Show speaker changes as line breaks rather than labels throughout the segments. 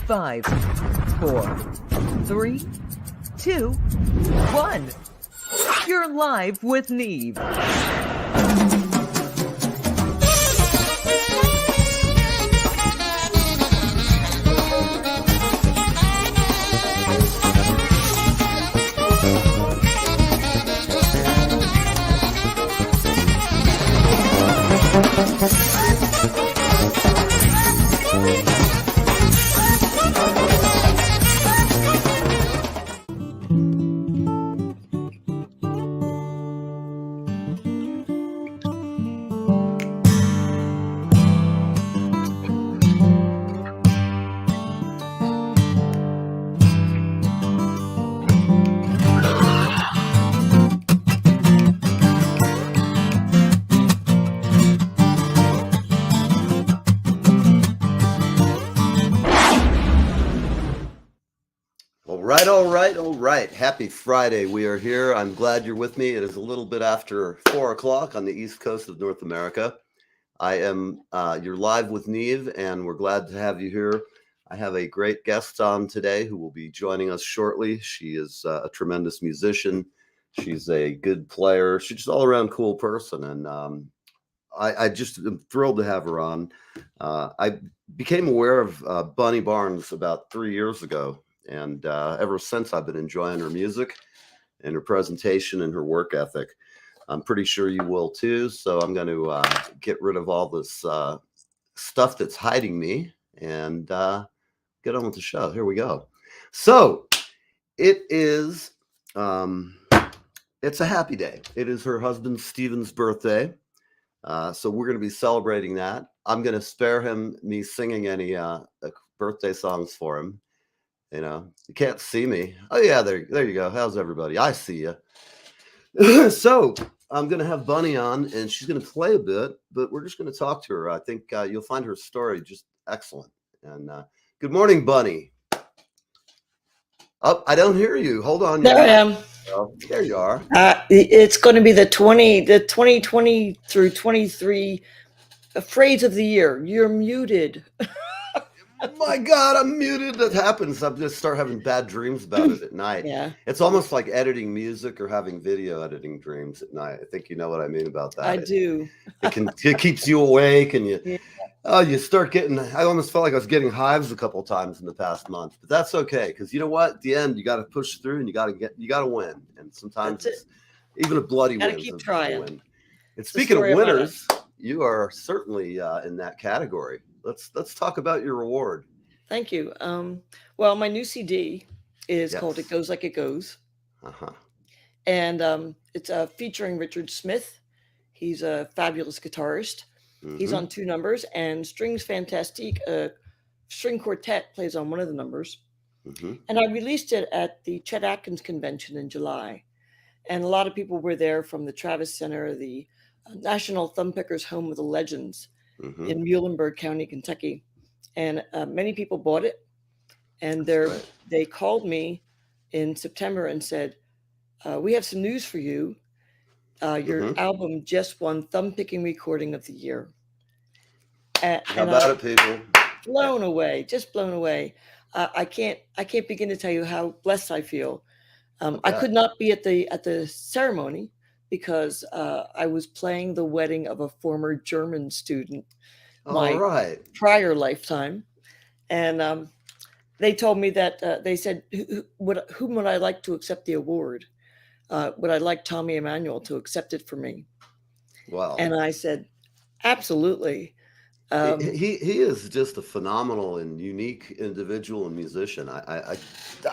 5, 4, 3, 2, 1. You're live with Neve.
All right. Happy Friday. We are here. I'm glad you're with me. It is a little bit after 4 o'clock on the East Coast of North America. I am, you're live with Neve, and we're glad to have you here. I have a great guest on today who will be joining us shortly. She is a tremendous musician. She's a good player. She's just all around cool person. And I just am thrilled to have her on. I became aware of Bunny Barnes about 3 years ago. And ever since, I've been enjoying her music and her presentation and her work ethic. I'm pretty sure you will too. So I'm going to get rid of all this stuff that's hiding me and get on with the show. Here we go. So it is, it's a happy day. It is her husband Steven's birthday. So we're going to be celebrating that. I'm going to spare him me singing any birthday songs for him. You know, you can't see me. Oh yeah, there you go. How's everybody? I see you. So I'm going to have Bunny on, and she's going to play a bit, but we're just going to talk to her. I think you'll find her story just excellent. And good morning, Bunny. Oh, I don't hear you. Hold on.
There I am.
Oh, there you are.
It's going to be the 2020 through 23 phrase of the year. You're muted.
My God, I'm muted. That happens. I just start having bad dreams about it at night.
Yeah.
It's almost like editing music or having video editing dreams at night. I think you know what I mean about that.
I do.
It keeps you awake, and
Yeah.
you start getting. I almost felt like I was getting hives a couple of times in the past month, but that's okay because you know what? At the end, you got to push through, and you got to win. And sometimes it's even a bloody win.
Gotta keep trying.
And speaking of winners, you are certainly in that category. Let's talk about your award.
Thank you. Well, my new CD is called "It Goes Like It Goes," and it's featuring Richard Smith. He's a fabulous guitarist. Mm-hmm. He's on 2 numbers, and Strings Fantastique, string quartet, plays on one of the numbers. Mm-hmm. And I released it at the Chet Atkins convention in July, and a lot of people were there from the Travis Center, the National Thumbpickers Home of the Legends. Mm-hmm. In Muhlenberg County, Kentucky, and many people bought it. And they called me in September and said, "We have some news for you. Your album just won Thumb Picking Recording of the Year."
How about it, people?
Blown away, just blown away. I can't begin to tell you how blessed I feel. I could not be at the ceremony because I was playing the wedding of a former German student, my prior lifetime. And they told me that they said, whom would I like to accept the award? Would I like Tommy Emmanuel to accept it for me?
Wow.
And I said, absolutely.
He is just a phenomenal and unique individual and musician. I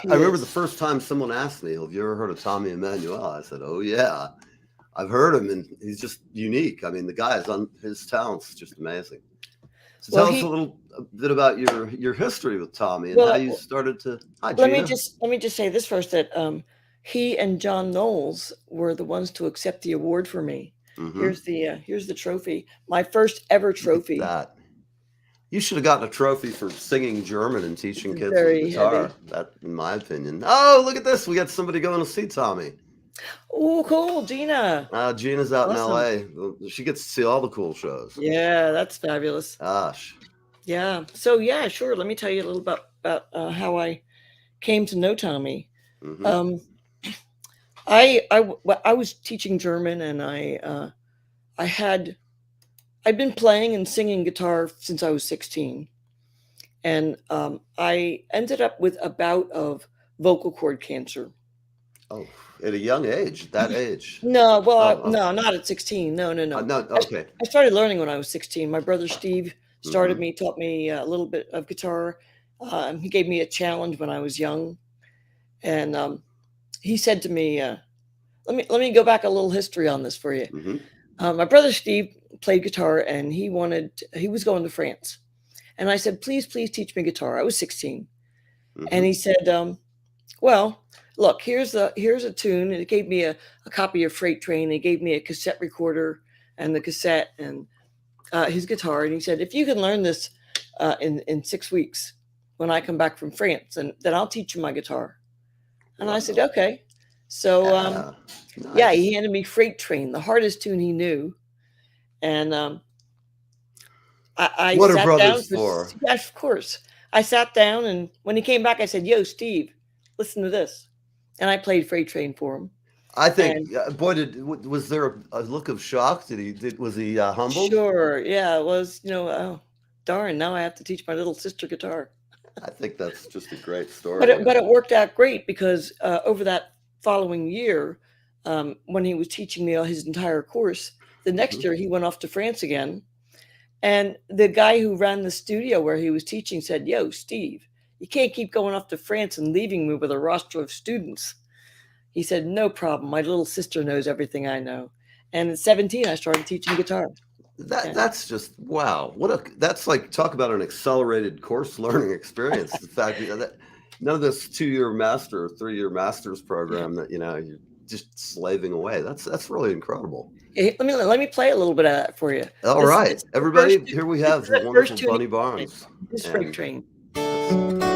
remember the first time someone asked me, have you ever heard of Tommy Emmanuel? I said, oh yeah. I've heard him, and he's just unique. I mean, the guy his talent's just amazing. So tell us a little bit about your history with Tommy and how you started to. Hi,
let me just say this first, that he and John Knowles were the ones to accept the award for me. Mm-hmm. Here's the trophy, my first ever trophy.
You should have gotten a trophy for singing German and teaching kids the guitar. Heavy. That, in my opinion. Oh, look at this! We got somebody going to see Tommy.
Oh, cool, Gina.
Gina's out in LA. She gets to see all the cool shows.
Yeah, that's fabulous.
Gosh.
Yeah. So yeah, sure. Let me tell you a little about how I came to know Tommy.
Mm-hmm.
Um, I was teaching German, and I had I'd been playing and singing guitar since I was 16, and I ended up with a bout of vocal cord cancer.
Oh, at a young age, that age.
No, well,
Oh, oh.
no, not at 16. No, no, no.
No, okay.
I started learning when I was 16. My brother Steve
Mm-hmm.
taught me a little bit of guitar. He gave me a challenge when I was young, and he said to me, let me go back a little history on this for you.
Mm-hmm.
My brother Steve played guitar, and he was going to France, and I said, please teach me guitar. I was 16,
Mm-hmm.
and he said, well, look, here's a tune, and it gave me a copy of Freight Train. He gave me a cassette recorder and the cassette and his guitar, and he said, if you can learn this in 6 weeks when I come back from France, and then I'll teach you my guitar. And I said,
Wow.
okay. So
Yeah.
yeah,
Nice.
he handed me Freight Train, the hardest tune he knew, and I
What are
sat down
brothers
for,
for?
yeah, of course. I sat down, and when he came back, I said, "Yo, Steve, listen to this," and I played Freight Train for him.
I think,
And
boy, was there a look of shock? Was he humbled?
sure, yeah, it was, oh, darn, now I have to teach my little sister guitar.
I think that's just a great
But
story.
it worked out great because over that following year, when he was teaching me his entire course, the next
Mhm.
year he went off to France again. And the guy who ran the studio where he was teaching said, "Yo, Steve, you can't keep going off to France and leaving me with a roster of students." He said, "No problem. My little sister knows everything I know." And at 17, I started teaching guitar. And
That's just wow. That's like talk about an accelerated course learning experience. The fact that none of this 2-year master or 3-year master's program that you're just slaving away. That's really incredible.
let me play a little bit of that for you.
All
This
right,
is the
everybody,
first.
here we
This
have
is
the
the
wonderful
first tune.
Bunny Barnes,
This is Freight
and
Train.
let's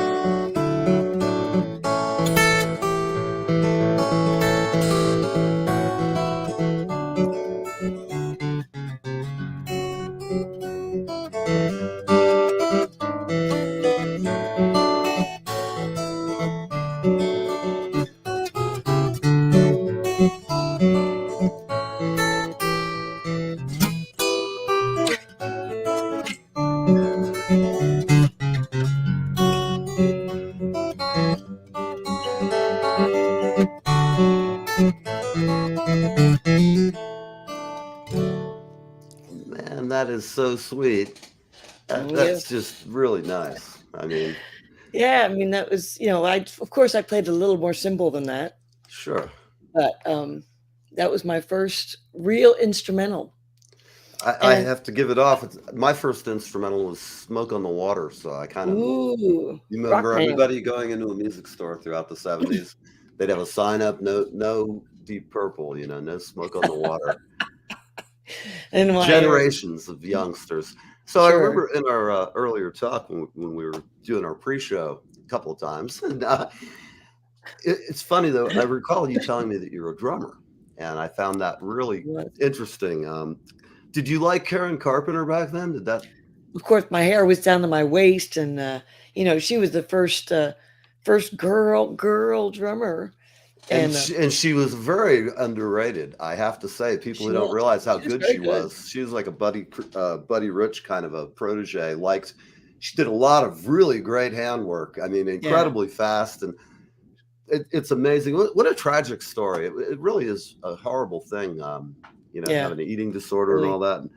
man, that is so sweet. That's
Yes.
just really nice. I mean,
Yeah, I mean that was, I of course I played a little more simple than that,
sure.
but that was my first real instrumental.
I
And
have to give it off. My first instrumental was "Smoke on the Water," so I kind of
ooh,
you
rock
remember
man.
everybody going into a music store throughout the 70s. They'd have a sign up, no Deep Purple, no Smoke on the Water.
In my area.
Generations of youngsters. So I
Sure.
remember in our earlier talk when we were doing our pre-show a couple of times, and it's funny though. I recall you telling me that you're a drummer, and I found that really
Was.
interesting. Did you like Karen Carpenter back then? Did that?
Of course, my hair was down to my waist, and she was the first girl drummer,
And
and
she was very underrated, I have to say. People
she
who don't
was
realize how
she was
good
very
she
good.
was. She was like a Buddy Rich kind of a protege. She did a lot of really great handwork. I mean,
Yeah,
incredibly fast, and it's amazing. What a tragic story. It really is a horrible thing.
yeah,
Having an eating disorder and
really.
all that. And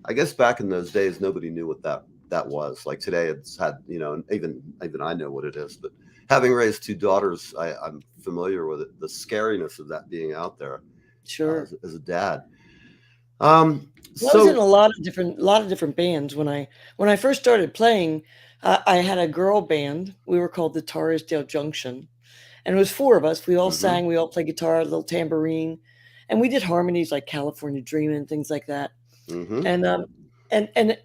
I guess back in those days, nobody knew what that was. Like today, it's had and even I know what it is. But having raised 2 daughters, I'm familiar with it. The scariness of that being out there
Sure.
as a dad.
Well, I was in
So.
a lot of different bands when I first started playing. I had a girl band. We were called the Torresdale Junction, and it was four of us. We all
Hmm.
sang. We all played guitar, a little tambourine, and we did harmonies like California Dreamin' and things like that.
Hmm.
And and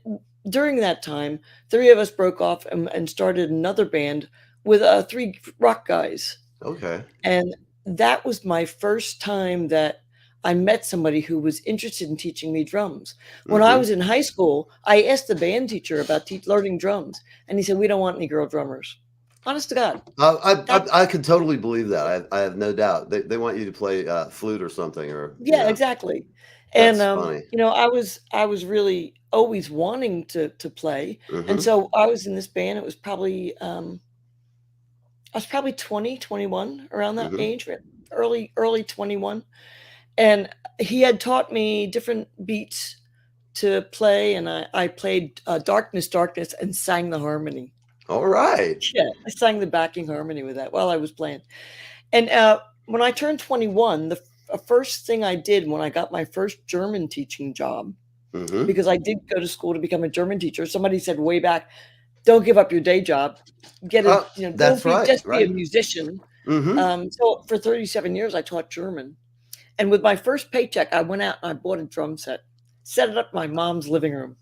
during that time, three of us broke off and started another band with three rock guys.
Okay.
And that was my first time that I met somebody who was interested in teaching me drums. When I
Hmm.
was in high school, I asked the band teacher about learning drums, and he said, "We don't want any girl drummers." Honest to God.
I could totally believe that. I have no doubt. They want you to play flute or something, or
Yeah, exactly. And
that's funny.
I was really always wanting to play. And
Hmm.
so I was in this band. It was probably I was probably 20, 21 around that
Hmm.
age, early 21. And he had taught me different beats to play, and I played Darkness, Darkness, and sang the harmony.
All right.
Yeah, I sang the backing harmony with that while I was playing. And when I turned 21, the first thing I did when I got my first German teaching job,
Hmm.
because I did go to school to become a German teacher, somebody said way back, don't give up your day job. Don't
That's
be
right.
just be a
Right.
musician.
Hmm.
So for 37 years, I taught German. And with my first paycheck, I went out and I bought a drum set it up in my mom's living room.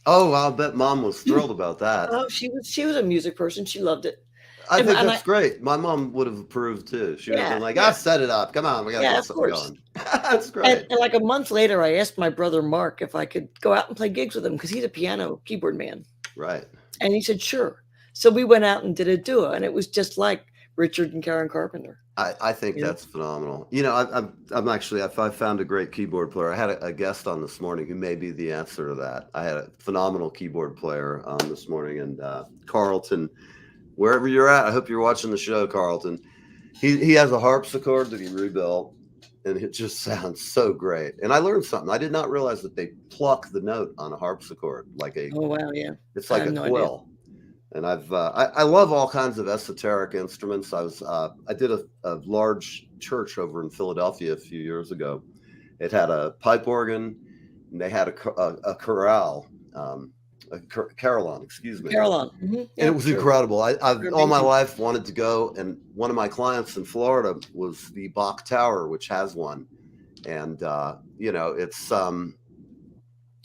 Oh, I'll bet Mom was thrilled about that.
Oh, she was a music person. She loved it.
I
And
think
and
that's
I
great. My mom would have approved too. She would have been
Yeah,
like, "Ah,
yeah,
set it up. Come on, we got to
yeah,
get
of
something
course.
going." That's
And
great.
and like a month later, I asked my brother Mark if I could go out and play gigs with him because he's a piano keyboard man.
Right.
And he said, sure. So we went out and did a duo, and it was just like Richard and Karen Carpenter.
I think
You know?
that's phenomenal. I'm actually I found a great keyboard player. I had a guest on this morning who may be the answer to that. I had a phenomenal keyboard player on this morning, and Carlton, wherever you're at, I hope you're watching the show, Carlton. He has a harpsichord that he rebuilt, and it just sounds so great. And I learned something. I did not realize that they pluck the note on a harpsichord
Oh, wow, yeah.
it's
I
like
have
a
no idea.
quill. And I love all kinds of esoteric instruments. I did a large church over in Philadelphia a few years ago. It had a pipe organ, and they had a chorale, carillon, excuse me,
Carillon.
and it
Yeah,
was
sure.
incredible. I've
They're
all my
amazing.
life wanted to go, and one of my clients in Florida was the Bach Tower, which has one, and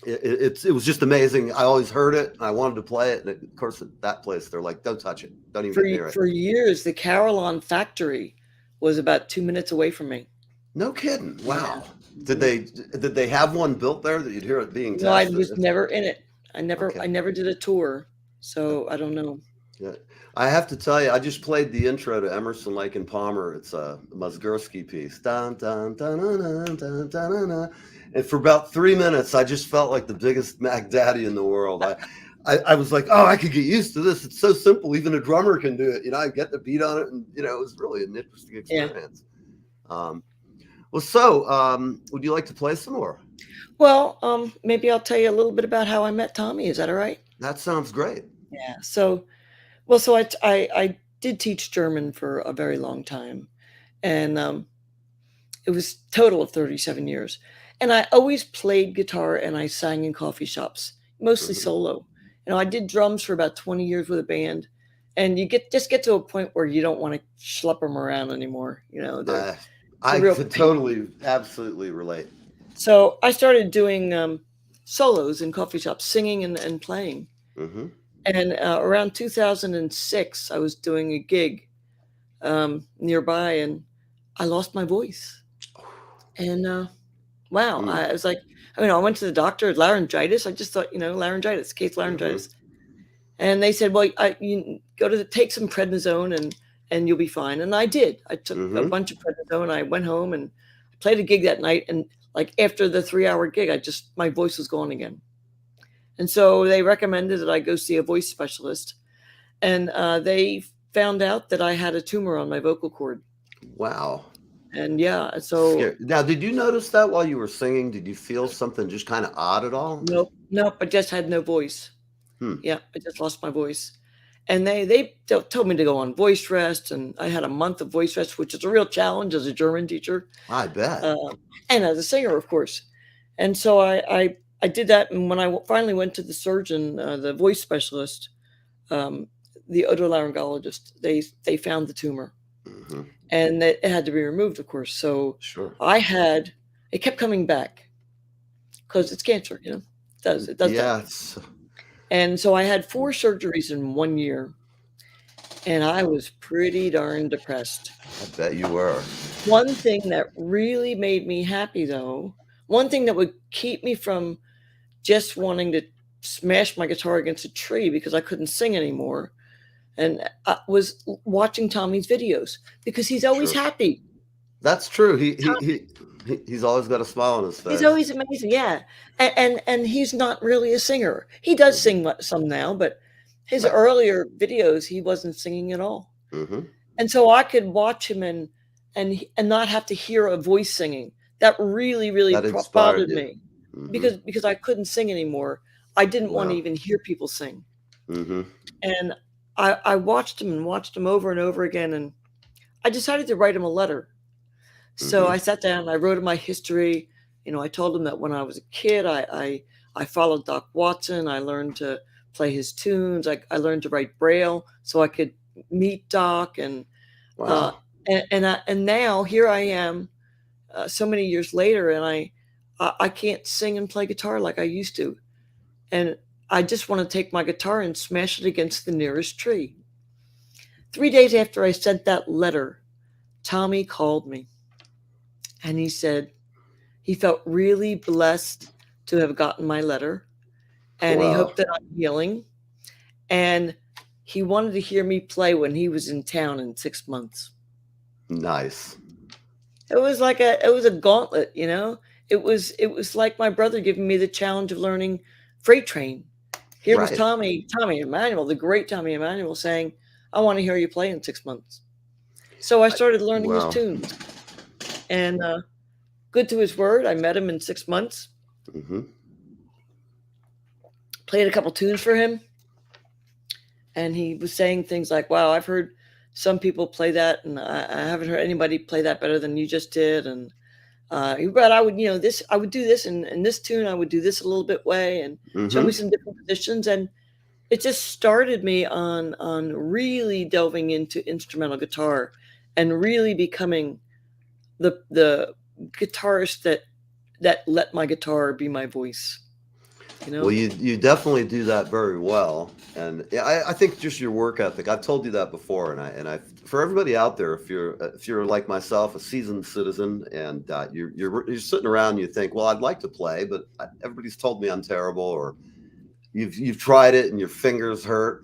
it was just amazing. I always heard it, and I wanted to play it, and of course, at that place, they're like, "Don't touch it. Don't even
For,
get near it."
for years, the Carillon factory was about 2 minutes away from me.
No kidding.
Yeah.
Wow. Did they have one built there that you'd hear it being
No, I
tested?
was never in it. I
Okay.
never did a tour, so I don't know.
Yeah. I have to tell you, I just played the intro to Emerson, Lake and Palmer. It's a Mussorgsky piece. Dun, dun, dun, dun, dun, dun, dun, dun, dun. And for about 3 minutes, I just felt like the biggest Mac Daddy in the world. I was like, oh, I could get used to this. It's so simple. Even a drummer can do it. I get the beat on it. And, it was really an interesting
Yeah.
experience. Would you like to play some more?
Well, maybe I'll tell you a little bit about how I met Tommy. Is that all right?
That sounds great.
Yeah. So I did teach German for a very long time, and it was total of 37 years. And I always played guitar and I sang in coffee shops, mostly
Mhm.
solo. I did drums for about 20 years with a band, and you get to a point where you don't want to schlep them around anymore.
I
real
could
pain.
totally, absolutely relate.
So I started doing solos in coffee shops, singing and playing.
Hmm.
And around 2006, I was doing a gig nearby, and I lost my voice. And wow,
Mm.
I was like, I went to the doctor, laryngitis. I just thought, laryngitis, case laryngitis. And they said, well, you take some prednisone and you'll be fine. And I did. I took a bunch of prednisone. I went home and played a gig that night. And like after the 3-hour gig, my voice was gone again. And so they recommended that I go see a voice specialist. And they found out that I had a tumor on my vocal cord.
Wow.
And yeah, so
Scary. Now, did you notice that while you were singing? Did you feel something just kind of odd at all?
nope, I just had no voice.
Hmm.
Yeah, I just lost my voice. And they told me to go on voice rest, and I had a month of voice rest, which is a real challenge as a German teacher.
I bet.
And as a singer, of course. And so I did that, and when I finally went to the surgeon, the voice specialist, the otolaryngologist, they found the tumor, and it had to be removed, of course. So
Sure.
it kept coming back because it's cancer, it does
Yeah.
that. And so I had 4 surgeries in 1 year, and I was pretty darn depressed.
I bet you were.
One thing that really made me happy, though, one thing that would keep me from just wanting to smash my guitar against a tree because I couldn't sing anymore, and I was watching Tommy's videos because he's always
Sure.
happy.
That's true.
Tommy,
He's always got a smile on his
he's
face.
always amazing, yeah. And he's not really a singer. He does
Hmm.
sing some now, but his
Right.
earlier videos, he wasn't singing at all.
Hmm.
And so I could watch him and not have to hear a voice singing. That really, really
That inspired
bothered
you.
me
Hmm.
because I couldn't sing anymore. I didn't want to
Wow.
even hear people sing.
Hmm.
And I watched him and watched him over and over again. And I decided to write him a letter. So I
Hmm.
sat down and I wrote him my history. I told him that when I was a kid, I followed Doc Watson. I learned to play his tunes. I learned to write Braille so I could meet Doc. Uh,
Wow.
and now here I am, so many years later, and I can't sing and play guitar like I used to, and I just want to take my guitar and smash it against the nearest tree. 3 days after I sent that letter, Tommy called me, and he said he felt really blessed to have gotten my letter, and he
Wow.
hoped that I'm healing, and he wanted to hear me play when he was in town in 6 months.
Nice.
It was a gauntlet. It was like my brother giving me the challenge of learning freight train. Here was
Right.
Tommy Emmanuel, the great Tommy Emmanuel, saying, I want to hear you play in 6 months. So I started learning his
Wow.
tunes, and good to his word, I met him in 6 months,
Hmm.
played a couple tunes for him, and he was saying things like, wow, I've heard some people play that, and I haven't heard anybody play that better than you just did. And but I would, I would do this, and in this tune, I would do this a little bit way, and show me
Hmm.
some different positions. And it just started me on really delving into instrumental guitar and really becoming the guitarist that let my guitar be my voice.
Well, you definitely do that very well, and yeah, I think just your work ethic. I've told you that before, and I for everybody out there, if you're like myself, a seasoned citizen, and you're sitting around, and you think, well, I'd like to play, but everybody's told me I'm terrible, or you've tried it and your fingers hurt.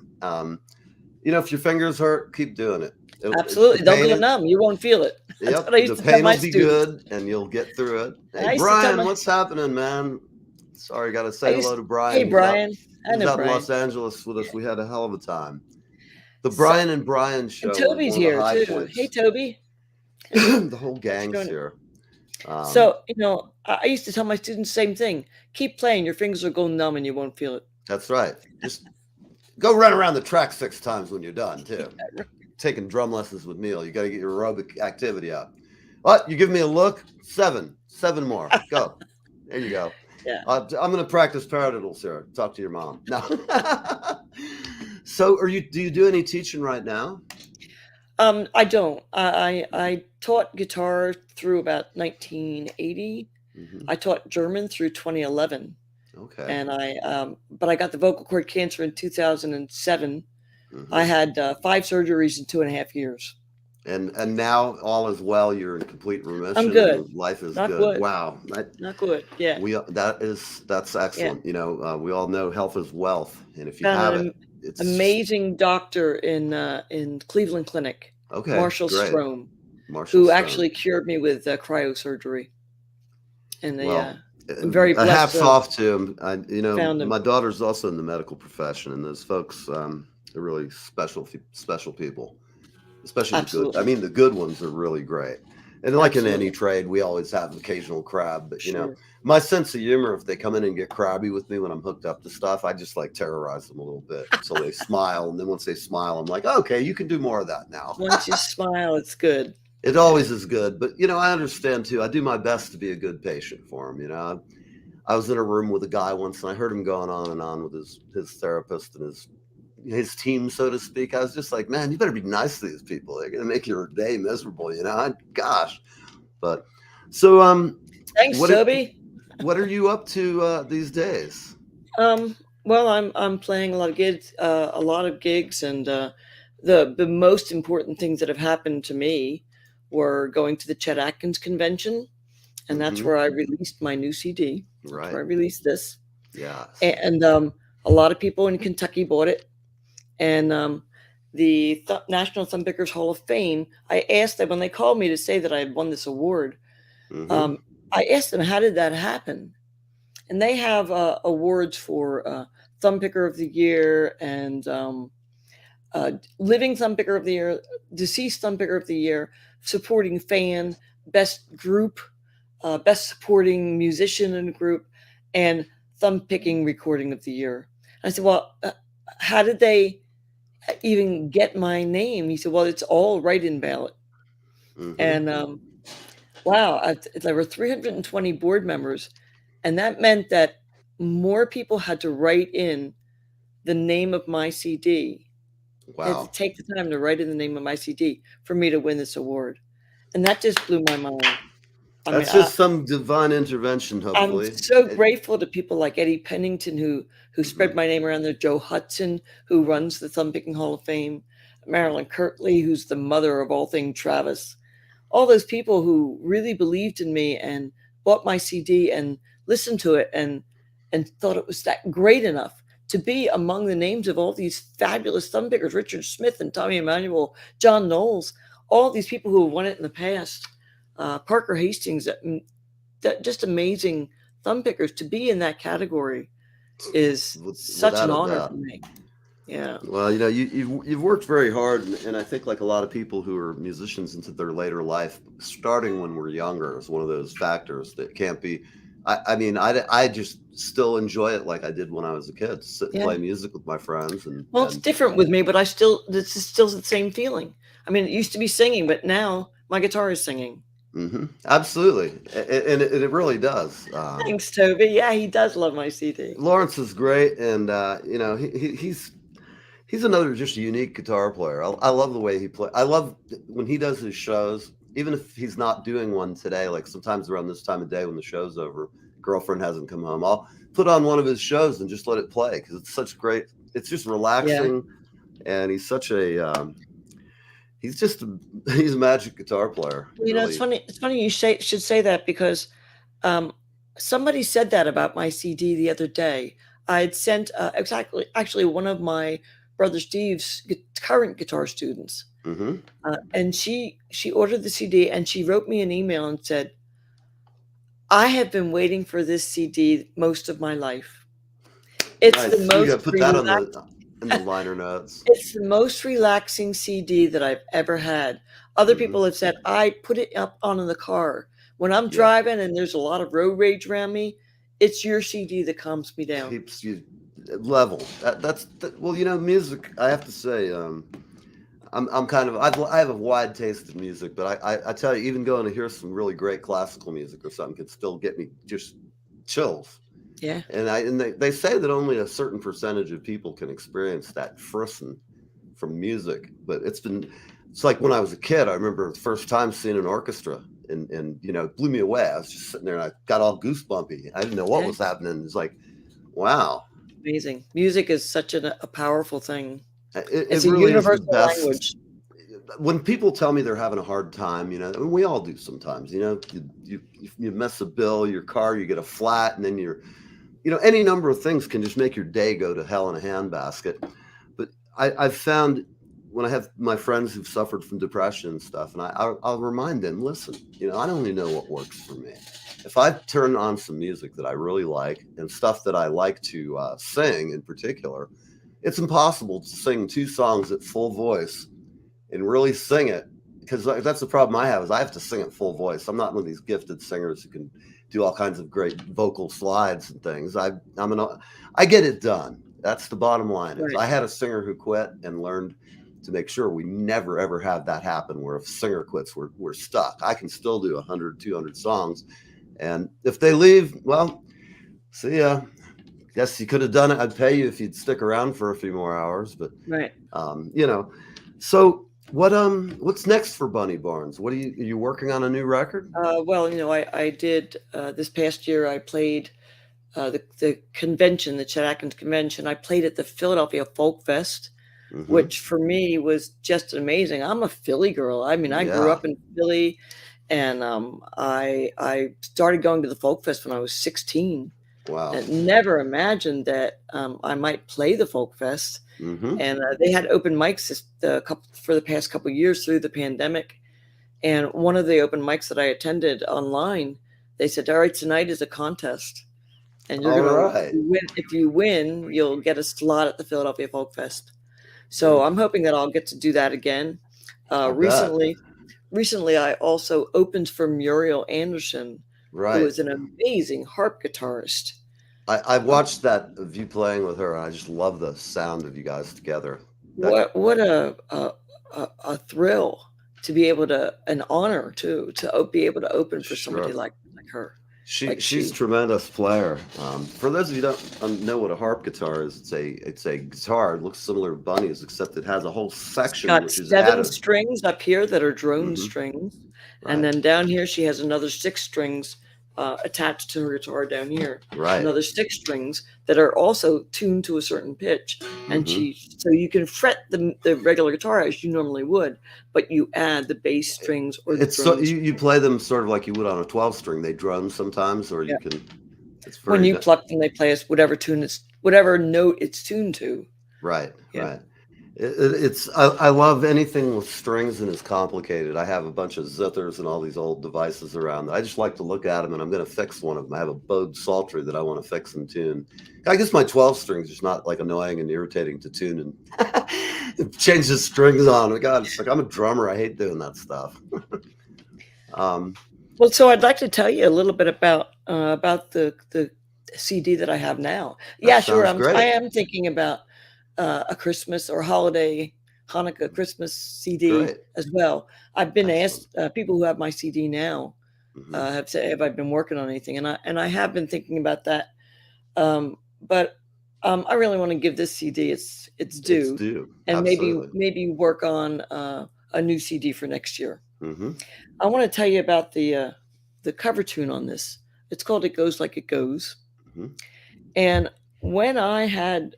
If your fingers hurt, keep doing it. The
Absolutely, they'll
pain
go
is,
numb. You won't feel it. That's
yep,
what I used
the
to tell
pain
my
will be
students.
good, and you'll get through it. Hey,
I used to tell
Brian,
my
what's happening, man? Sorry, got to
I
say hello
used
to
Hey,
Brian. He was out.
Brian.
He
I
was
know
out in
Brian.
Los Angeles with us. We had a hell of a time. The
So,
Brian and Brian
and
show was
Toby's
one of the
here
high
too. Hey,
points.
Toby.
The whole
Thanks for
gang's
joining.
here.
So, I used to tell my students the same thing. Keep playing. Your fingers will go numb and you won't feel it.
That's right. Just go run around the track 6 times when you're done, too. Taking drum lessons with Neil. You got to get your aerobic activity up. What? You give me a look? 7 more. Go. There you go.
Yeah.
I'm going to practice paradiddles here. Talk to your mom. No. So, do you do any teaching right now?
I don't. I taught guitar through about 1980.
Mm-hmm.
I taught German through 2011.
Okay.
And but I got the vocal cord cancer in 2007.
Mm-hmm.
I had 5 surgeries in 2.5 years.
And now all is well. You're in complete remission.
I'm good.
And life is
Not
good.
good.
Wow.
Not good. Yeah.
That's excellent.
Yeah.
We all know health is wealth, and if you
Found
have
an
it, it's
amazing doctor in Cleveland Clinic,
okay.
Marshall
Great.
Strom,
Marshall
who
Strom.
actually cured me with cryosurgery. And I'm
a
very blessed.
hats off to him.
Found him.
My daughter's also in the medical profession, and those folks are really special people, especially
Absolutely.
the good. I mean, the good ones are really great. And like
Absolutely.
in any trade, we always have an occasional crab. But
Sure.
my sense of humor, if they come in and get crabby with me when I'm hooked up to stuff, I just like terrorize them a little bit so they smile. And then once they smile, I'm like, okay, you can do more of that now.
Once you smile, it's good.
It always is good. But I understand too. I do my best to be a good patient for him. I was in a room with a guy once, and I heard him going on and on with his therapist and his team, so to speak. I was just like, man, you better be nice to these people. They're gonna make your day miserable, Gosh. But so
Thanks, Toby.
What are you up to these days?
Well, I'm playing a lot of gigs, and the most important things that have happened to me were going to the Chet Atkins convention, and that's
Mhm.
where I released my new CD. That's
Right.
where I released this.
Yeah.
And a lot of people in Kentucky bought it, and the National Thumb Pickers Hall of Fame, I asked them when they called me to say that I had won this award. I asked them, how did that happen? And they have awards for Thumb Picker of the Year and Living Thumb Picker of the Year, Deceased Thumb Picker of the Year, Supporting Fan, Best Group, Best Supporting Musician in a Group, and Thumb Picking Recording of the Year. I said, well, how did they even get my name? He said, well, it's all write-in ballot. And wow, there were 320 board members, and that meant that more people had to write in the name of my CD. Wow. They had to take the time to write in the name of my CD for me to win this award. And that just blew my mind.
That's just some divine intervention, hopefully.
I'm so grateful to people like Eddie Pennington who spread my name around there, Joe Hudson, who runs the Thumb Picking Hall of Fame, Marilyn Kirtley, who's the mother of all things Travis. All those people who really believed in me and bought my CD and listened to it and thought it was that great enough to be among the names of all these fabulous thumb pickers, Richard Smith and Tommy Emmanuel, John Knowles, all these people who have won it in the past, Parker Hastings, that just amazing thumb pickers. To be in that category is such an honor for me. Yeah.
Well, you've worked very hard, and I think like a lot of people who are musicians into their later life, starting when we're younger is one of those factors that can't be. I mean, I just still enjoy it like I did when I was a kid. Sit and play music with my friends.
It's different with me, but this is still the same feeling. I mean, it used to be singing, but now my guitar is singing.
Absolutely, and it really does.
Thanks, Toby. Yeah, he does love my CD.
Lawrence is great, and he's another just unique guitar player. I love the way he plays. I love when he does his shows. Even if he's not doing one today, like sometimes around this time of day when the show's over, girlfriend hasn't come home, I'll put on one of his shows and just let it play because it's such great. It's just relaxing, and he's such a he's a magic guitar player.
Really. It's funny. It's funny you should say that because somebody said that about my CD the other day. I had sent actually one of my brother Steve's current guitar students. And she ordered the CD and she wrote me an email and said, I have been waiting for this CD most of my life. It's nice. The most.
You put that in the liner notes.
It's the most relaxing CD that I've ever had. Other people have said, I put it up on in the car. When I'm driving and there's a lot of road rage around me, it's your CD that calms me down.
Keeps you level. Well, music, I have to say, I have a wide taste in music, but I tell you, even going to hear some really great classical music or something can still get me just chills.
Yeah.
And they say that only a certain percentage of people can experience that frisson from music, but it's like when I was a kid, I remember the first time seeing an orchestra and it blew me away. I was just sitting there and I got all goosebumpy. I didn't know what was happening. It's like, wow.
Amazing. Music is such a powerful thing.
It's really a universal language. When people tell me they're having a hard time, we all do sometimes. You miss a bill, your car, you get a flat, and then any number of things can just make your day go to hell in a handbasket. But I've found when I have my friends who've suffered from depression and stuff, and I'll remind them, listen, I only know what works for me. If I turn on some music that I really like and stuff that I like to sing in particular, it's impossible to sing 2 songs at full voice and really sing it, because that's the problem I have is I have to sing at full voice. I'm not one of these gifted singers who can do all kinds of great vocal slides and things. I get it done. That's the bottom line. Right. I had a singer who quit and learned to make sure we never, ever have that happen where if a singer quits, we're stuck. I can still do 100, 200 songs. And if they leave, well, see ya. Guess you could have done it. I'd pay you if you'd stick around for a few more hours, but
right.
So what's next for Bunny Barnes? Are you working on a new record?
I did this past year. I played the convention, the Chet Atkins convention. I played at the Philadelphia Folk Fest, which for me was just amazing. I'm a Philly girl. I mean, I grew up in Philly, and I started going to the Folk Fest when I was 16.
Wow.
And never imagined that I might play the Folk Fest.
Mm-hmm.
and they had open mics for the past couple of years through the pandemic. And one of the open mics that I attended online, they said, "All right, tonight is a contest, and you're
All
gonna
right.
win. If you win, you'll get a slot at the Philadelphia Folk Fest." So I'm hoping that I'll get to do that again.
I bet.
Recently, I also opened for Muriel Anderson, who
Right.
is an amazing harp guitarist.
I watched that of you playing with her, and I just love the sound of you guys together.
What a thrill to be able to, an honor to be able to open for somebody
Sure.
like her.
She's a tremendous player. For those of you who don't know what a harp guitar is, it's a guitar. It looks similar to Bunny's, except it has a whole section
Got
which is
7
added.
strings up here that are drone
Mhm.
strings,
Right.
and then down here she has another 6 strings attached to her guitar down here.
Right.
Another 6 strings that are also tuned to a certain pitch, and
Mhm.
so you can fret the regular guitar as you normally would, but you add the bass strings or the
It's so
drone
you play them sort of like you would on a 12 string. They drum sometimes, or
Yeah.
you can. It's
When
very
you pluck them, they play us whatever note it's tuned to.
right.
Yeah.
Right. I love anything with strings and is complicated. I have a bunch of zithers and all these old devices around. I just like to look at them, and I'm going to fix one of them. I have a bowed psaltery that I want to fix and tune. I guess my 12 strings is not like annoying and irritating to tune and change the strings on. God, it's like I'm a drummer. I hate doing that stuff.
Well, so I'd like to tell you a little bit about the CD that I have now. Yeah, sure.
Sounds great.
I am thinking about a Christmas or holiday, Hanukkah Christmas CD
Great.
as well. I've been
Excellent.
asked, people who have my CD now have said, "Have I been working on anything?" And I have been thinking about that. But I really want to give this CD its due,
It's due.
and
Absolutely.
maybe work on a new CD for next year.
Mm-hmm.
I want to tell you about the cover tune on this. It's called "It Goes Like It Goes,"
Mm-hmm.
and when I had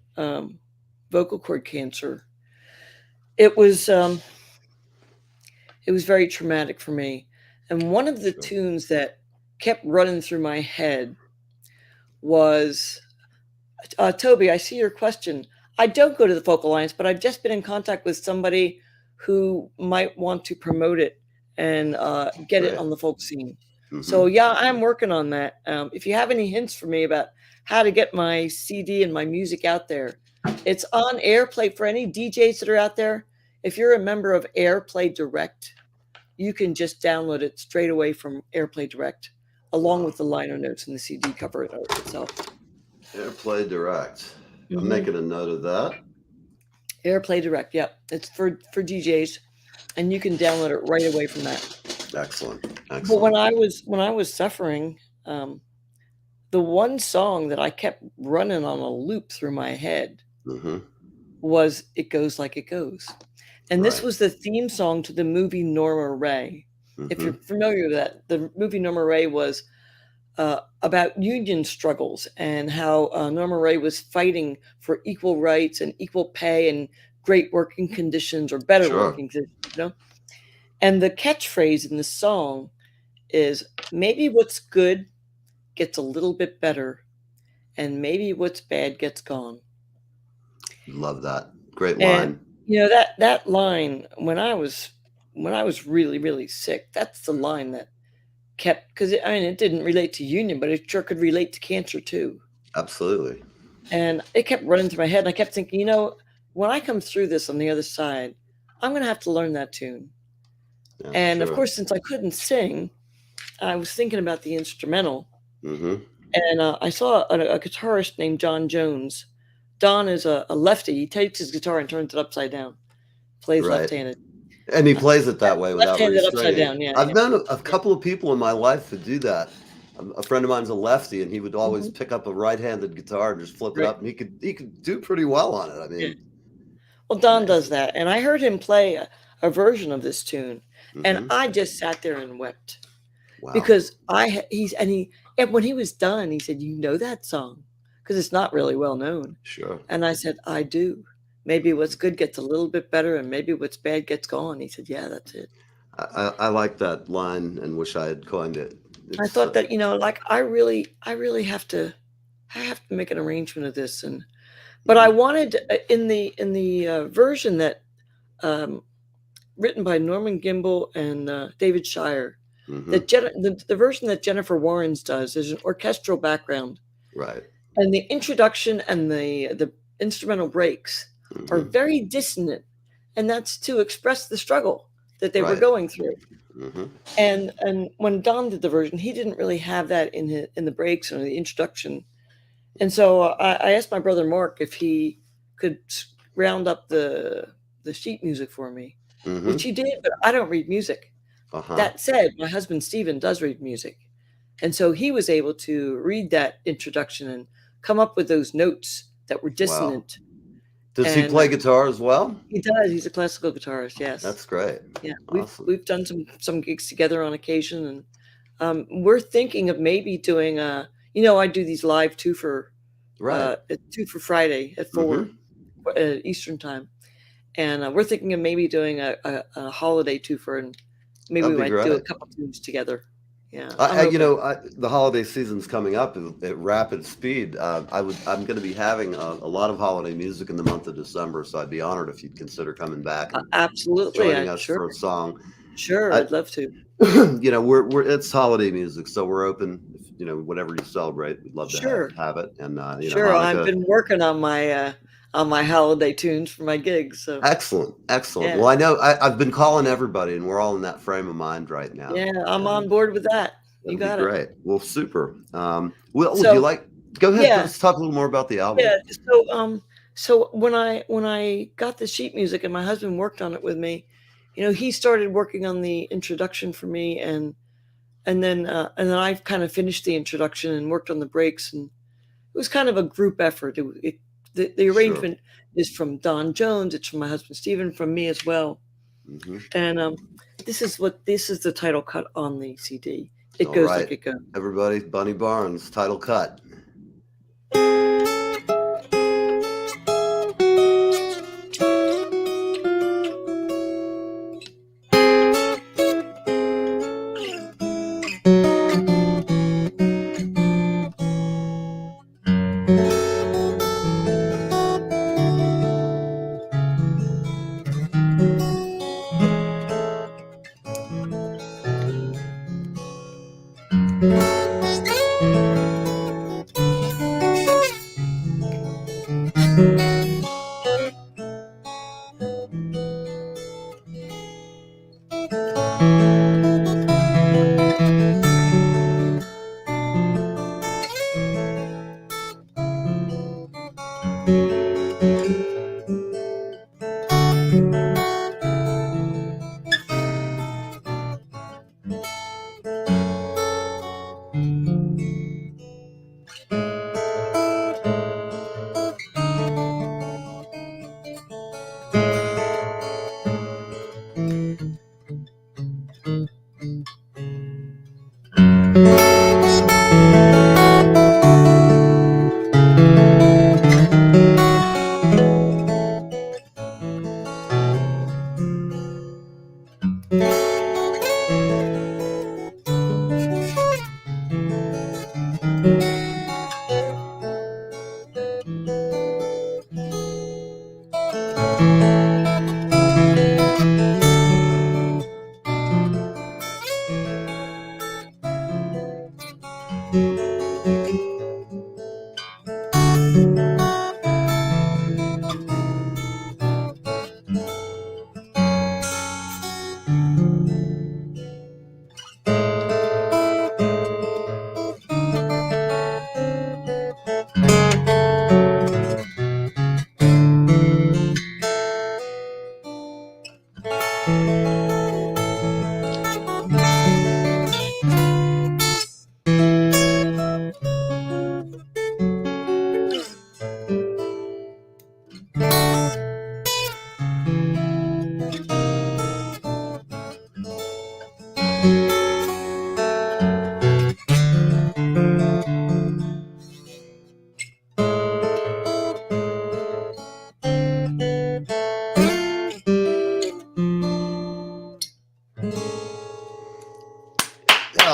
vocal cord cancer, it was very traumatic for me. And one of the tunes that kept running through my head was, Toby, I see your question. I don't go to the Folk Alliance, but I've just been in contact with somebody who might want to promote it and get it on the folk scene.
Mm-hmm.
So yeah, I'm working on that. If you have any hints for me about how to get my CD and my music out there, it's on Airplay. For any DJs that are out there, if you're a member of Airplay Direct, you can just download it straight away from Airplay Direct, along with the liner notes and the CD cover itself.
Airplay Direct. I'm making a note of that.
Airplay Direct, yep. It's for DJs, and you can download it right away from that.
Excellent.
But when I was suffering, the one song that I kept running on a loop through my head was "It Goes Like It Goes." And this was the theme song to the movie Norma Ray. If you're familiar with that, the movie Norma Ray was about union struggles and how Norma Ray was fighting for equal rights and equal pay and great working conditions, or better working conditions, And the catchphrase in the song is, "Maybe what's good gets a little bit better, and maybe what's bad gets gone."
Love that. Great line.
And that line, when I was really, really sick, that's the line that kept, because it didn't relate to union, but it sure could relate to cancer too.
Absolutely.
And it kept running through my head, and I kept thinking, when I come through this on the other side, I'm going to have to learn that tune. Yeah, and of course, since I couldn't sing, I was thinking about the instrumental. And I saw a guitarist named John Jones. Don is a lefty. He takes his guitar and turns it upside down, plays left-handed.
And he plays it that way without
left-handed upside down. Yeah,
I've known a couple of people in my life who do that. A friend of mine's a lefty, and he would always pick up a right-handed guitar and just flip it up, and he could do pretty well on it. I mean,
well, Don does that, and I heard him play a version of this tune, and I just sat there and wept. Wow. Because when he was done, he said, "You know that song?" Because it's not really well known.
Sure.
And I said, "I do. Maybe what's good gets a little bit better, and maybe what's bad gets gone." He said, "Yeah, that's it."
I like that line and wish I had coined it.
I thought that, I really have to make an arrangement of this, But I wanted in the version that written by Norman Gimbel and David Shire, that the version that Jennifer Warrens does is an orchestral background,
Right.
and the introduction and the instrumental breaks are very dissonant, and that's to express the struggle that they were going through. And when Don did the version, he didn't really have that in the breaks or the introduction. And so I asked my brother Mark if he could round up the sheet music for me, which he did, but I don't read music. That said, my husband Stephen does read music. And so he was able to read that introduction and come up with those notes that were dissonant.
Wow. Does he play guitar as well?
He does. He's a classical guitarist, yes.
That's great.
Yeah,
awesome.
we've done some gigs together on occasion, and we're thinking of maybe doing I do these live two for Friday at 4 Eastern time, and we're thinking of maybe doing a holiday twofer, and maybe we might do a couple tunes together. Yeah,
the holiday season's coming up at rapid speed. I'm going to be having a lot of holiday music in the month of December, so I'd be honored if you'd consider coming back. And
absolutely,
joining us for a song.
Sure, I'd love to.
It's holiday music, so we're open. Whatever you celebrate, we'd love to have it. And
sure, I've been working on my holiday tunes for my gigs. So
excellent.
Yeah.
Well, I know I've been calling everybody, and we're all in that frame of mind right now.
Yeah, I'm on board with that. You got it.
Great. Well, super. Would you like? Go ahead.
Yeah.
Let's talk a little more about the album.
Yeah. So when I got the sheet music and my husband worked on it with me, he started working on the introduction for me, and then I kind of finished the introduction and worked on the breaks, and it was kind of a group effort. The arrangement is from Don Jones. It's from my husband Stephen, from me as well. And this is the title cut on the CD. It goes like it goes.
Everybody, Bunny Barnes, title cut.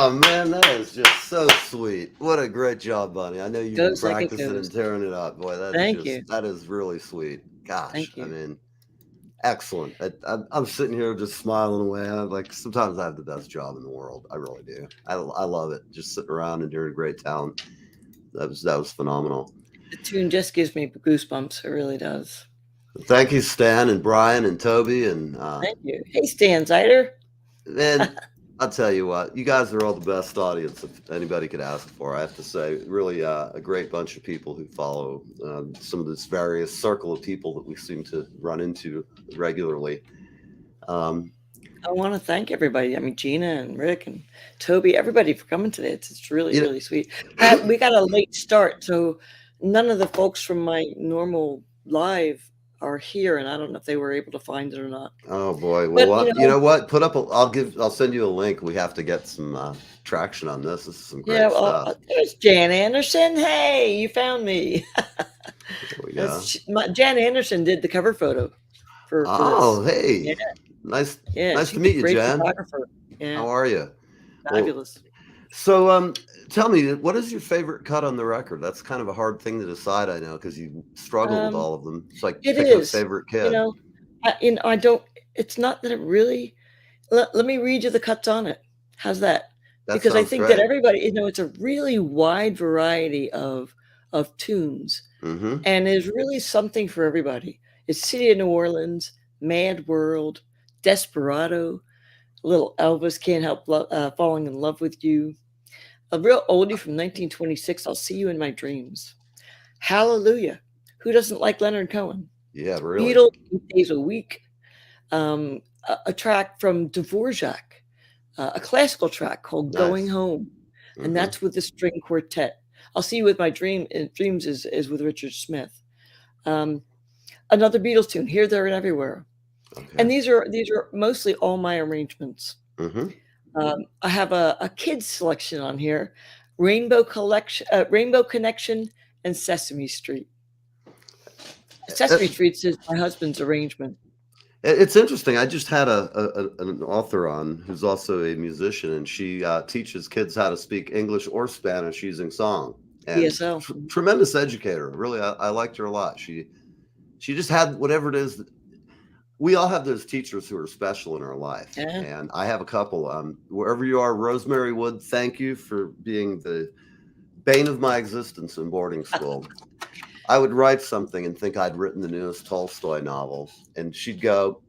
Oh man, that is just so sweet. What a great job, Bunny. I know you've been
Goes like it
practicing
goes.
and tearing it up. Boy,
Thank you.
that is really sweet. Gosh,
Thank
I
you.
mean, excellent. I'm sitting here just smiling away. Like sometimes I have the best job in the world. I really do. I love it. Just sitting around and hearing great talent. That was phenomenal.
The tune just gives me goosebumps. It really does.
Thank you, Stan and Brian and Toby and
Thank you. Hey, Stan Zider.
man. I'll tell you what, you guys are all the best audience if anybody could ask for. I have to say, really a great bunch of people who follow some of this various circle of people that we seem to run into regularly.
I want to thank everybody. I mean, Gina and Rick and Toby, everybody for coming today. It's really,
You know,
really sweet. We got a late start, so none of the folks from my normal live are here, and I don't know if they were able to find it or not.
oh boy, well,
But
you know what? Put up. I'll send you a link. We have to get some traction on this. This is some
yeah,
great stuff.
there's Jan Anderson. Hey, you found me.
There we go.
Jan Anderson did the cover photo for
Oh,
this.
hey,
Yeah,
nice
yeah,
to
she's
meet
a
you,
great
Jan.
photographer. Yeah,
How are you? Well,
fabulous.
so tell me, what is your favorite cut on the record? That's kind of a hard thing to decide, I know, because you struggle with all of them. It's like
It
picking a
is.
favorite
You
kid.
know, I don't. It's not that it really. Let me read you the cuts on it. How's that?
That
Because I
sounds
think that
great.
everybody, it's a really wide variety of tunes,
Mm-hmm.
and there's really something for everybody. It's City of New Orleans, Mad World, Desperado, Little Elvis, Can't Help Falling in Love with You, a real oldie from 1926, I'll See You in My Dreams, Hallelujah. Who doesn't like Leonard Cohen?
Yeah, really.
Beatles, 8 Days a Week, a track from Dvorak, a classical track called Going
Nice.
Home, and
Mm-hmm.
that's with the string quartet. I'll See You with My Dreams is with Richard Smith. Another Beatles tune, Here, There, and Everywhere.
Okay.
And these are mostly all my arrangements.
Mm-hmm.
I have a kids selection on here, Rainbow Connection, and Sesame Street. Sesame Street is my husband's arrangement.
It's interesting. I just had an author on who's also a musician, and she teaches kids how to speak English or Spanish using song. And
ESL.
Tremendous educator. Really, I liked her a lot. She just had whatever it is. We all have those teachers who are special in our life,
Yeah.
and I have a couple. Wherever you are, Rosemary Wood, thank you for being the bane of my existence in boarding school. I would write something and think I'd written the newest Tolstoy novel, and she'd go,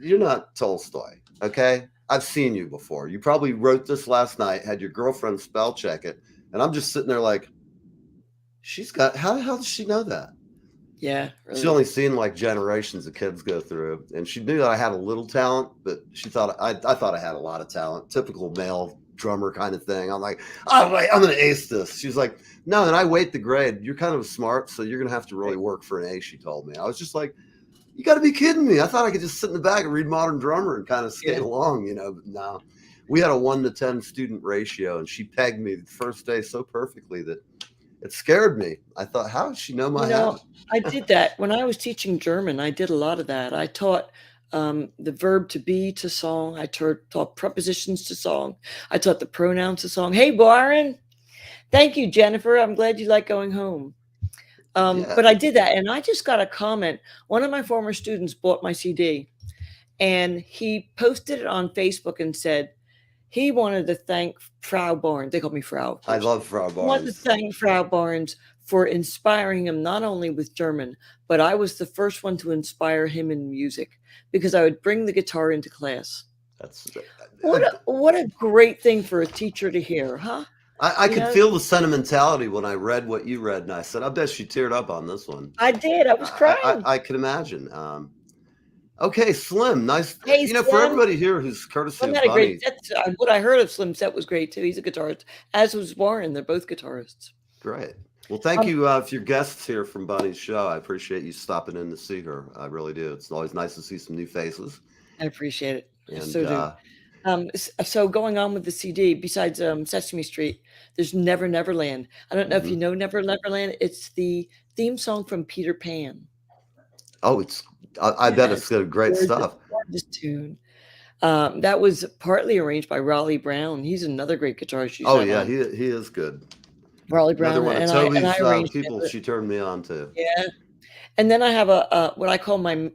"You're not Tolstoy, okay? I've seen you before. You probably wrote this last night, had your girlfriend spell check it," and I'm just sitting there like, how the hell does she know that?
Yeah, really.
She's only seen like generations of kids go through, and she knew that I had a little talent, but she thought I thought I had a lot of talent. Typical male drummer kind of thing. I'm like, oh, wait, I'm going to ace this. She's like, no, and I weight the grade. You're kind of smart, so you're going to have to really work for an A, she told me. I was just like, you got to be kidding me. I thought I could just sit in the back and read Modern Drummer and kind of skate along, but no. We had a 1-to-10 student ratio, and she pegged me the first day so perfectly that it scared me. I thought, how does she know my habit?
I did that when I was teaching German. I did a lot of that. I taught the verb to be to song. I taught prepositions to song. I taught the pronouns to song. Hey, Byron. Thank you, Jennifer. I'm glad you like Going Home. But I did that, and I just got a comment. One of my former students bought my CD, and he posted it on Facebook and said he wanted to thank Frau Barnes. They call me Frau.
I love Frau Barnes.
He wanted to thank Frau Barnes for inspiring him not only with German, but I was the first one to inspire him in music because I would bring the guitar into class. What a great thing for a teacher to hear, huh?
I could feel the sentimentality when I read what you read, and I said, I bet she teared up on this one.
I did. I was crying.
I can imagine. Okay, Slim, nice.
Hey,
Slim, for everybody here who's courtesy
Slim
of
had a
Bunny.
great set. What I heard of Slim's set was great too. He's a guitarist, as was Warren. They're both guitarists.
Great. Well, thank you for your guests here from Bunny's show. I appreciate you stopping in to see her. I really do. It's always nice to see some new faces.
I appreciate it.
And,
so do. So going on with the CD, besides Sesame Street, there's Never Neverland. I don't know if you know Never Neverland. It's the theme song from Peter Pan.
Oh, I bet it's good, great stuff.
Gorgeous tune. That was partly arranged by Raleigh Brown. He's another great guitarist she's
Oh
had
yeah,
on.
he is good.
Raleigh
Another
Brown,
one of
and I
Toby's
arranged
people
it.
she turned me on to.
Yeah, and then I have a what I call my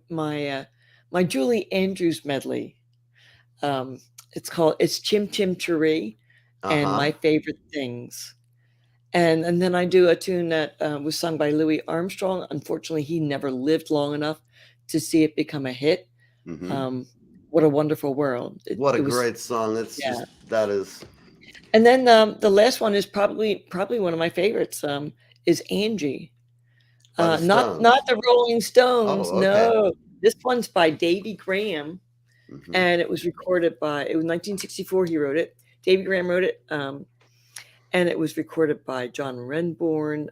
Julie Andrews medley. Um, it's Chim Chim Cheree and
Uh-huh.
My Favorite Things. And then I do a tune that was sung by Louis Armstrong. Unfortunately, he never lived long enough to see it become a hit.
Mm-hmm.
What a Wonderful World!
What a
It was,
great song. That's
yeah.
just that is.
And then the last one is probably one of my favorites. Is Angie.
By the
Not
Stones.
the Rolling Stones.
Oh, okay.
No, this one's by Davy Graham,
Mm-hmm.
and it was 1964. He wrote it. Davy Graham wrote it, and it was recorded by John Renbourn.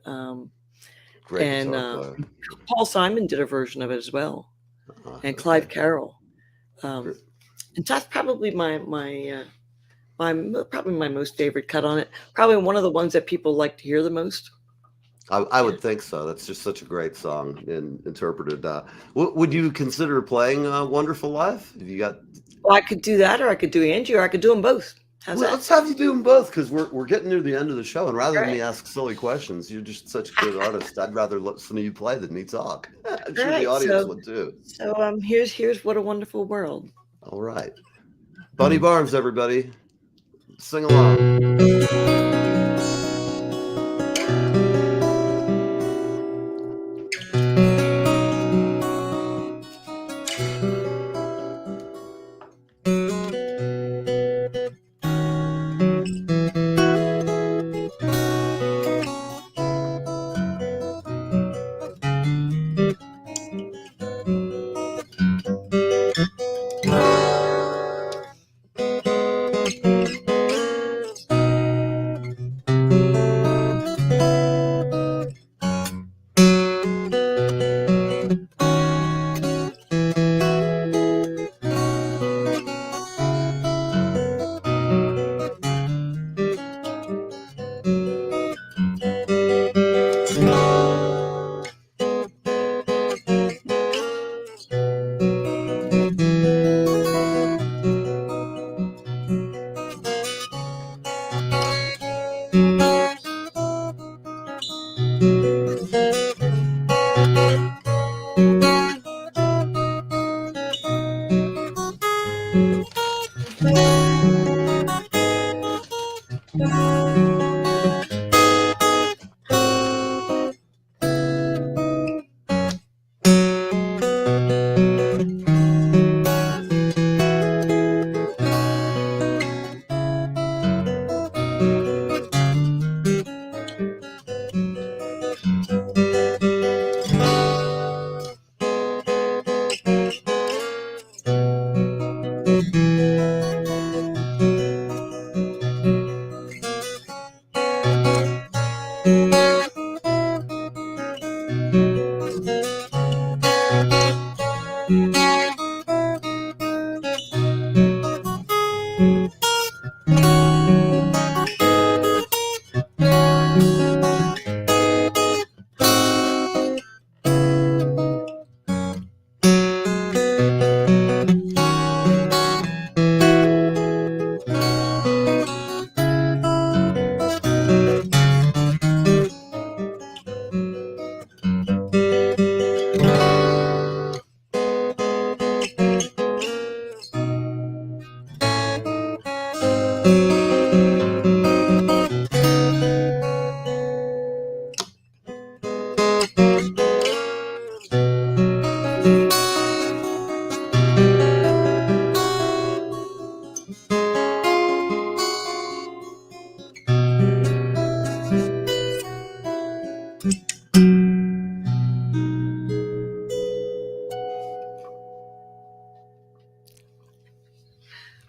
Great
And
guitar player.
Paul Simon did a version of it as well, and Clive Carroll. And that's probably probably my most favorite cut on it. Probably one of the ones that people like to hear the most.
I would think so. That's just such a great song and interpreted. Would you consider playing Wonderful live? Have you got?
Well, I could do that, or I could do Angie, or I could do them both. How's that?
Let's have you do them both, because we're getting near the end of the show, and rather than me ask silly questions, you're just such a good artist. I'd rather listen to you play than me talk. I'm sure the audience would too.
So here's What a Wonderful World.
All right, Bunny Barnes, everybody, sing along.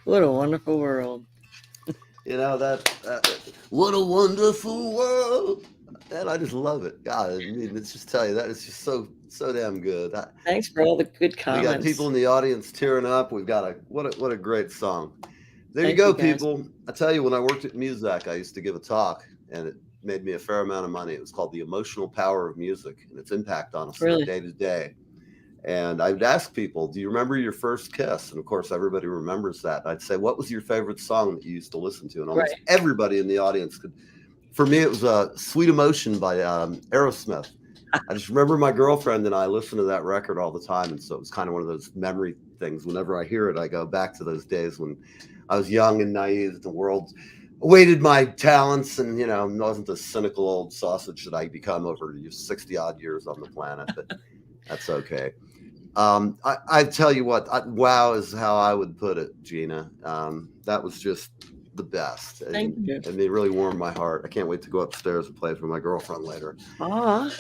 What a wonderful world.
You know that what a wonderful world, and I just love it. God, I mean, let's just tell you that it's just so damn good.
Thanks for all the good
We
comments.
got people in the audience tearing up. We've got what a great song. There
Thank
you go,
you, guys.
people. I tell you, when I worked at Muzak, I used to give a talk, and it made me a fair amount of money. It was called "The Emotional Power of Music and Its Impact on Us
Really?
Day to Day." And I would ask people, do you remember your first kiss? And of course, everybody remembers that. I'd say, what was your favorite song that you used to listen to? And almost
Right.
everybody in the audience could. For me, it was Sweet Emotion by Aerosmith. I just remember my girlfriend and I listened to that record all the time. And so it was kind of one of those memory things. Whenever I hear it, I go back to those days when I was young and naive. The world awaited my talents and, wasn't the cynical old sausage that I become over 60 odd years on the planet. But that's okay. I tell you what, wow is how I would put it, Gina. That was just the best.
Thank you.
And it really warmed my heart. I can't wait to go upstairs and play with my girlfriend later,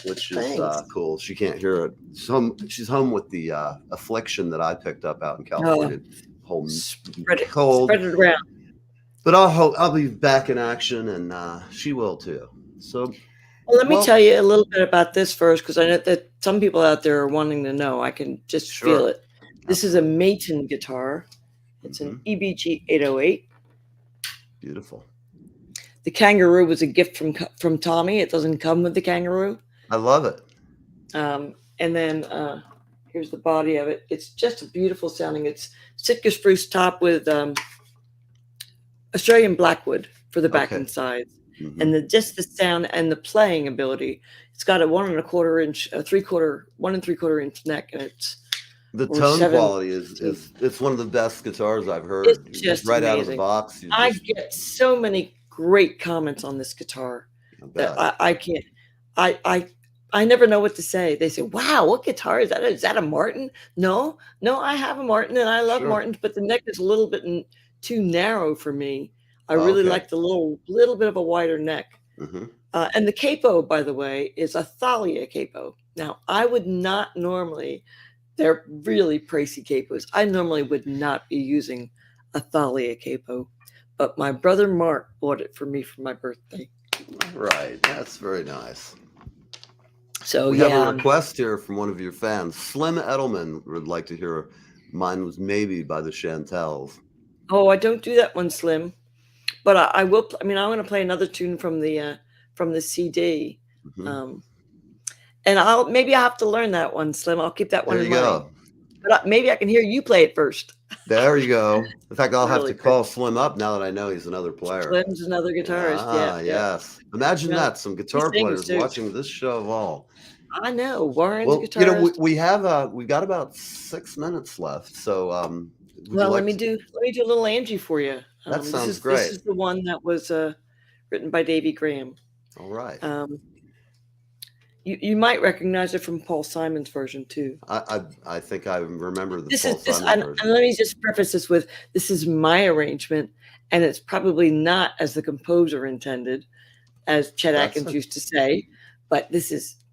which is cool. She can't hear it. She's home with the affliction that I picked up out in California.
Spread it around.
But I'll be back in action, and she will too. So.
Well, let me tell you a little bit about this first, because I know that some people out there are wanting to know. I can just feel it. This is a Maton guitar. It's an EBG 808.
Beautiful.
The Kangaroo was a gift from Tommy. It doesn't come with the Kangaroo.
I love it.
And then here's the body of it. It's just a beautiful sounding. It's Sitka spruce top with Australian blackwood for the back and sides. And just the sound and the playing ability. It's got a 1 1/4 inch, 1 3/4 inch neck, and it's
the tone quality is it's one of the best guitars I've heard.
It's just
right
amazing.
Out of the box.
I get so many great comments on this guitar that I can't. I never know what to say. They say, "Wow, what guitar is that? Is that a Martin?" No, I have a Martin, and I love Martins, but the neck is a little bit too narrow for me. I really like the little bit of a wider neck. And the capo, by the way, is a Thalia capo. Now, I would not normally, they're really pricey capos. I normally would not be using a Thalia capo, but my brother Mark bought it for me for my birthday.
Right. That's very nice.
So
we have a request here from one of your fans. Slim Edelman would like to hear Mine Was Maybe by the Chantels.
Oh, I don't do that one, Slim. But I will. I mean, I want to play another tune from the CD, and maybe I have to learn that one, Slim. I'll keep that one in mind. There you go. But maybe I can hear you play it first.
There you go. In fact, I'll have to call Slim up now that I know he's another player.
Slim's another guitarist.
Yes. Imagine that, some guitar players watching this show of all.
I know. Warren's a guitarist.
We've got about 6 minutes left, so.
Let me do a little Angie for you.
That sounds great.
This is the one that was written by Davy Graham.
All right.
You might recognize it from Paul Simon's version too.
I think I remember the Paul Simon version.
And let me just preface this with, this is my arrangement, and it's probably not as the composer intended, as Chet Atkins used to say, but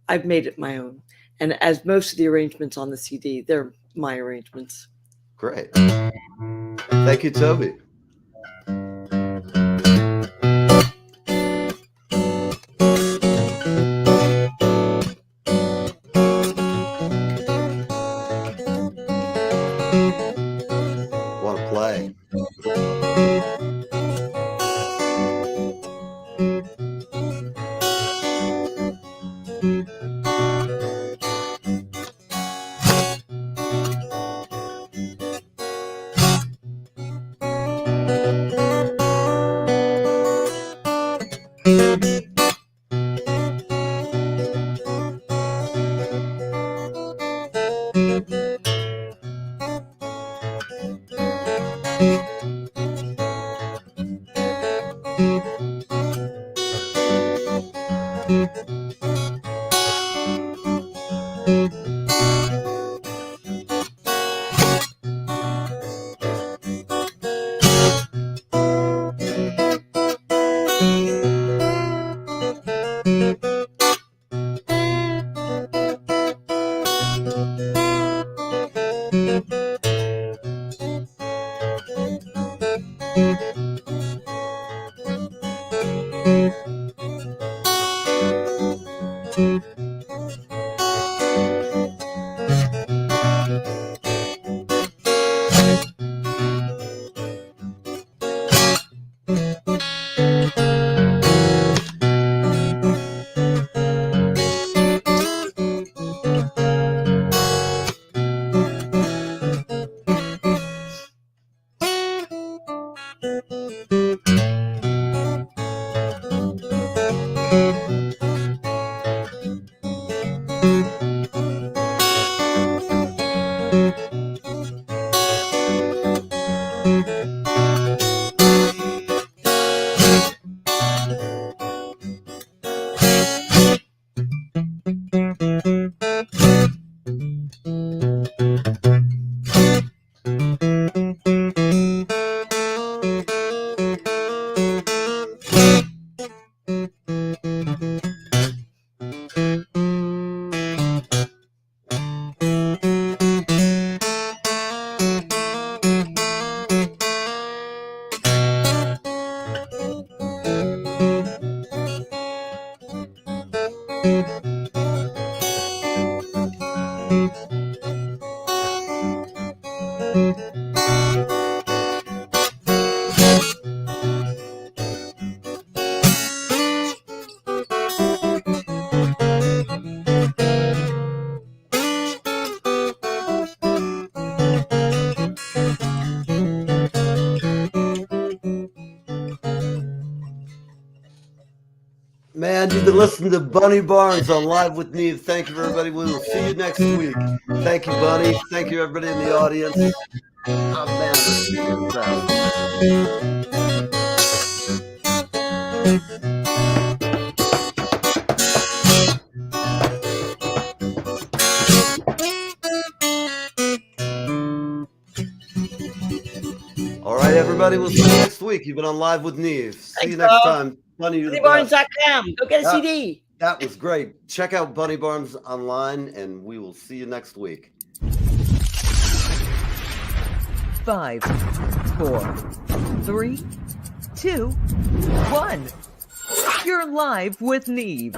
I've made it my own. And as most of the arrangements on the CD, they're my arrangements.
Great. Thank you, Toby. Want to play? Man, you've been listening to Bunny Barnes on Live with Neve. Thank you, everybody. We will see you next week. Thank you, Bunny. Thank you, everybody in the audience. Oh, man, this is All right, everybody. We'll see you next week. You've been on Live with Neve. See you next time. Bunny, you're the best.
BunnyBarnes.com. Go get a CD.
That was great. Check out Bunny Barnes online, and we will see you next week.
5, 4, 3, 2, 1. You're live with Neve.